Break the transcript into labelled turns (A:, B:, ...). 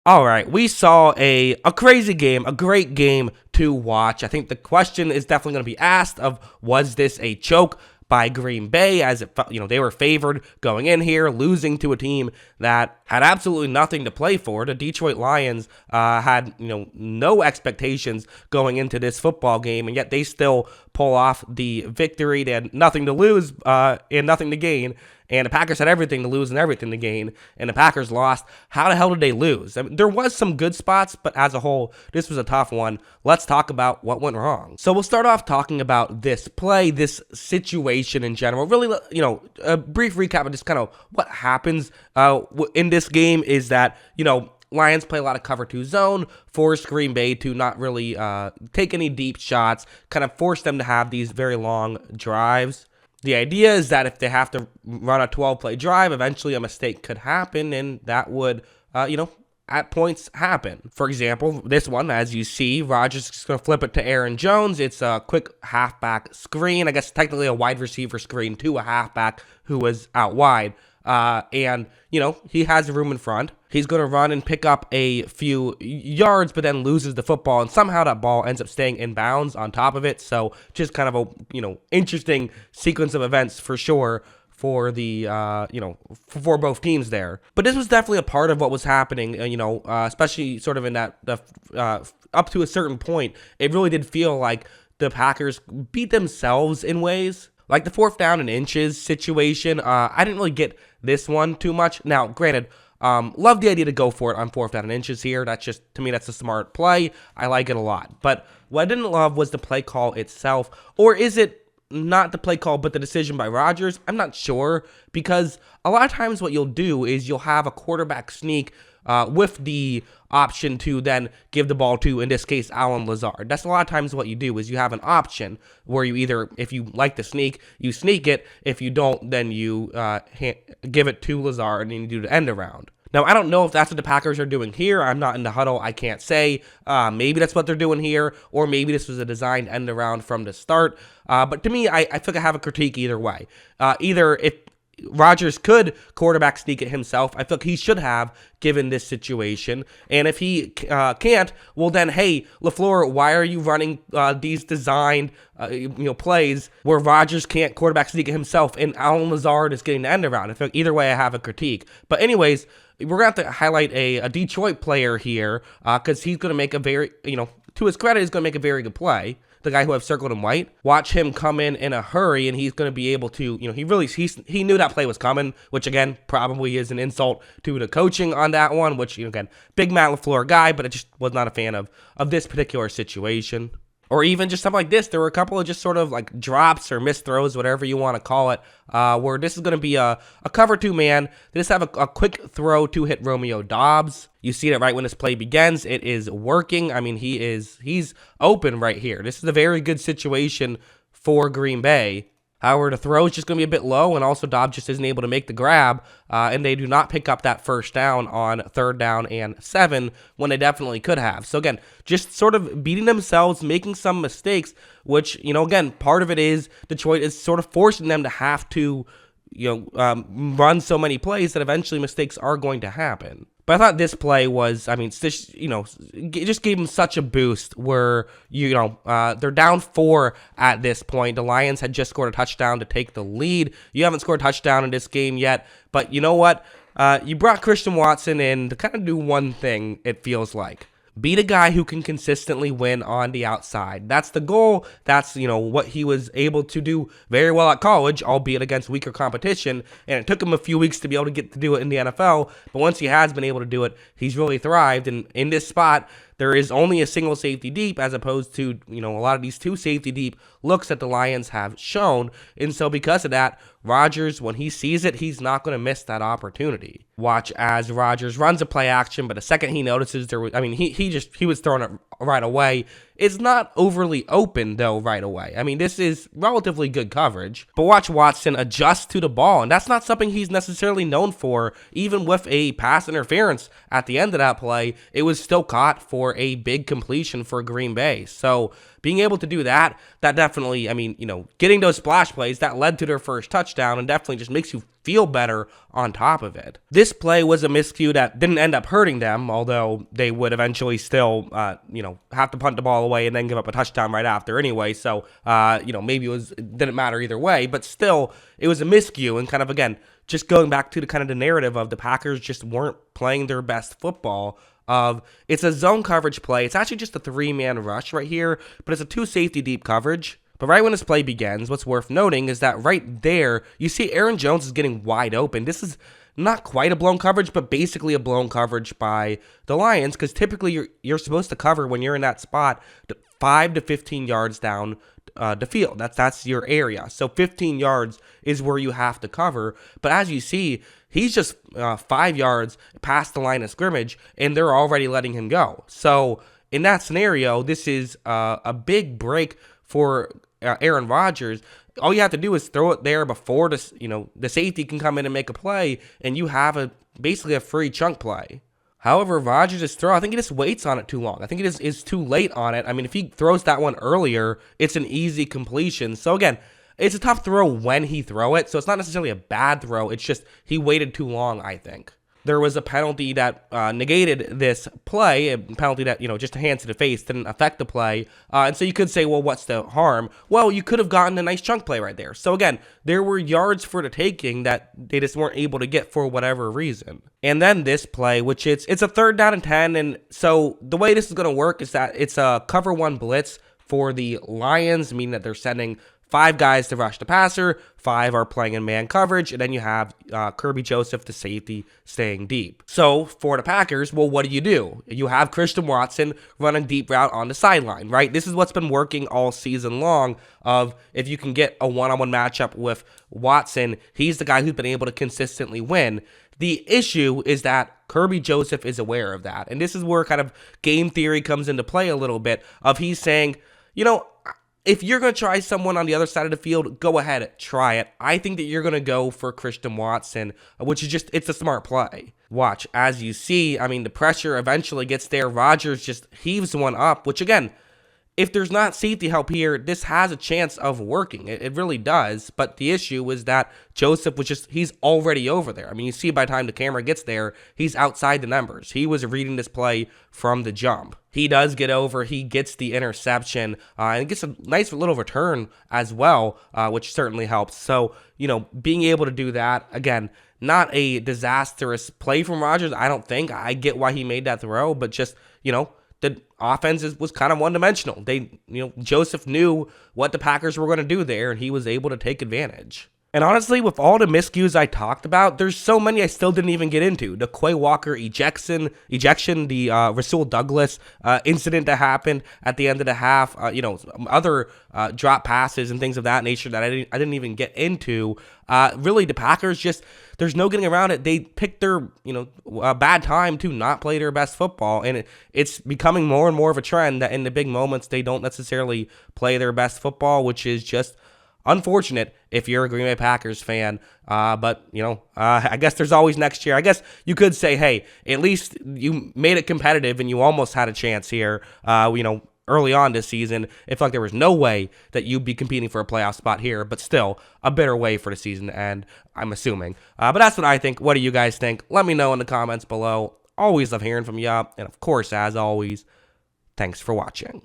A: All right, we saw a crazy game, a great game to watch. I think the question is definitely going to be asked of, was this a choke by Green Bay, as it felt, they were favored going in here, losing to a team that had absolutely nothing to play for. The Detroit Lions had no expectations going into this football game, and yet they still pull off the victory. They had nothing to lose and nothing to gain. And the Packers had everything to lose and everything to gain, and the Packers lost. How the hell did they lose? I mean, there was some good spots, but as a whole, this was a tough one. Let's talk about what went wrong. So we'll start off talking about this play, this situation in general. Really, a brief recap of just kind of what happens in this game is that, Lions play a lot of cover 2 zone, force Green Bay to not really take any deep shots, kind of force them to have these very long drives. The idea is that if they have to run a 12-play drive, eventually a mistake could happen, and that would, at points happen. For example, this one, as you see, Rodgers is going to flip it to Aaron Jones. It's a quick halfback screen. I guess technically a wide receiver screen to a halfback who was out wide. And he has room in front. He's going to run and pick up a few yards, but then loses the football, and somehow that ball ends up staying in bounds on top of it. So just kind of a, interesting sequence of events for sure for the, for both teams there. But this was definitely a part of what was happening, especially sort of in that, up to a certain point, it really did feel like the Packers beat themselves in ways. Like the 4th down and inches situation, I didn't really get this one too much. Now, granted, love the idea to go for it on 4th down and inches here. That's just, to me, that's a smart play. I like it a lot. But what I didn't love was the play call itself. Or is it not the play call, but the decision by Rodgers? I'm not sure, because a lot of times what you'll do is you'll have a quarterback sneak with the option to then give the ball to, in this case, Allen Lazard. That's a lot of times what you do is you have an option where you either, if you like the sneak, you sneak it. If you don't, then you give it to Lazard and you do the end around. Now, I don't know if that's what the Packers are doing here. I'm not in the huddle. I can't say. Maybe that's what they're doing here, or maybe this was a designed end around from the start. But to me, I think I have a critique either way. Either if Rodgers could quarterback sneak it himself, I feel like he should have, given this situation. And if he can't, well then, hey, LaFleur, why are you running these designed plays where Rodgers can't quarterback sneak it himself and Allen Lazard is getting the end around? I feel like either way I have a critique. But anyways, we're going to have to highlight a Detroit player here because he's going to make a very, to his credit, he's going to make a very good play. The guy who I've circled in white, watch him come in a hurry, and he's going to be able to, he knew that play was coming, which again, probably is an insult to the coaching on that one, which, again, big Matt LaFleur guy, but I just was not a fan of this particular situation. Or even just something like this, there were a couple of just sort of like drops or missed throws, whatever you want to call it, where this is going to be a cover 2 man. They just have a quick throw to hit Romeo Doubs. You see that right when this play begins, it is working. I mean, he's open right here. This is a very good situation for Green Bay. However, the throw is just going to be a bit low, and also Dobbs just isn't able to make the grab, and they do not pick up that 1st down on 3rd down and 7 when they definitely could have. So again, just sort of beating themselves, making some mistakes, which, again, part of it is Detroit is sort of forcing them to have to, run so many plays that eventually mistakes are going to happen. But I thought this play was, it just gave them such a boost where, they're down 4 at this point. The Lions had just scored a touchdown to take the lead. You haven't scored a touchdown in this game yet, but you know what? You brought Christian Watson in to kind of do one thing, it feels like. Beat a guy who can consistently win on the outside. That's the goal. That's, what he was able to do very well at college, albeit against weaker competition. And it took him a few weeks to be able to get to do it in the NFL. But once he has been able to do it, he's really thrived. And in this spot, there is only a single safety deep as opposed to, a lot of these 2 safety deep looks that the Lions have shown. And so because of that, Rodgers, when he sees it, he's not going to miss that opportunity. Watch as Rodgers runs a play action, but the second he notices there was, he was throwing it right away. It's not overly open, though, right away. This is relatively good coverage. But watch Watson adjust to the ball, and that's not something he's necessarily known for. Even with a pass interference at the end of that play, it was still caught for a big completion for Green Bay. So being able to do that definitely, getting those splash plays, that led to their first touchdown and definitely just makes you feel better on top of it. This play was a miscue that didn't end up hurting them, although they would eventually still, have to punt the ball away and then give up a touchdown right after anyway. So, maybe it didn't matter either way, but still, it was a miscue. And kind of, again, just going back to the kind of the narrative of the Packers just weren't playing their best football. It's a zone coverage play. It's actually just a 3-man rush right here, but it's a 2 safety deep coverage. But right when this play begins, what's worth noting is that right there, you see Aaron Jones is getting wide open. This is not quite a blown coverage, but basically a blown coverage by the Lions, because typically you're supposed to cover when you're in that spot 5 to 15 yards down the field. That's your area. So 15 yards is where you have to cover. But as you see, he's just 5 yards past the line of scrimmage, and they're already letting him go. So in that scenario, this is a big break for Aaron Rodgers. All you have to do is throw it there before the safety can come in and make a play, and you have basically a free chunk play. However, Rodgers' throw, I think he just waits on it too long. I think it is too late on it. I mean, if he throws that one earlier, it's an easy completion. So again, it's a tough throw when he throw it, so it's not necessarily a bad throw. It's just he waited too long, I think. There was a penalty that negated this play, a penalty that, just a hand to the face didn't affect the play. And so you could say, well, what's the harm? Well, you could have gotten a nice chunk play right there. So again, there were yards for the taking that they just weren't able to get for whatever reason. And then this play, which it's a 3rd down and 10. And so the way this is going to work is that it's a cover 1 blitz for the Lions, meaning that they're sending 5 guys to rush the passer, 5 are playing in man coverage, and then you have Kirby Joseph, the safety, staying deep. So for the Packers, well, what do? You have Christian Watson running deep route on the sideline, right? This is what's been working all season long, of if you can get a one-on-one matchup with Watson, he's the guy who's been able to consistently win. The issue is that Kirby Joseph is aware of that, and this is where kind of game theory comes into play a little bit, of he's saying, if you're going to try someone on the other side of the field, go ahead, try it. I think that you're going to go for Christian Watson, which is it's a smart play. Watch, as you see, the pressure eventually gets there. Rodgers just heaves one up, which again, if there's not safety help here, this has a chance of working. It really does. But the issue is that Joseph he's already over there. You see by the time the camera gets there, he's outside the numbers. He was reading this play from the jump. He does get over. He gets the interception and gets a nice little return as well, which certainly helps. So, being able to do that, again, not a disastrous play from Rodgers, I don't think. I get why he made that throw, but just, the offense was kind of one-dimensional. Joseph knew what the Packers were going to do there, and he was able to take advantage. And honestly, with all the miscues I talked about, there's so many I still didn't even get into. The Quay Walker ejection, the Rasul Douglas incident that happened at the end of the half, other drop passes and things of that nature that I didn't even get into. Really, the Packers there's no getting around it. They picked their, a bad time to not play their best football, and it's becoming more and more of a trend that in the big moments they don't necessarily play their best football, which is just unfortunate if you're a Green Bay Packers fan, but, I guess there's always next year. I guess you could say, hey, at least you made it competitive and you almost had a chance here, early on this season. It felt like there was no way that you'd be competing for a playoff spot here, but still a better way for the season to end, I'm assuming. But that's what I think. What do you guys think? Let me know in the comments below. Always love hearing from you. And of course, as always, thanks for watching.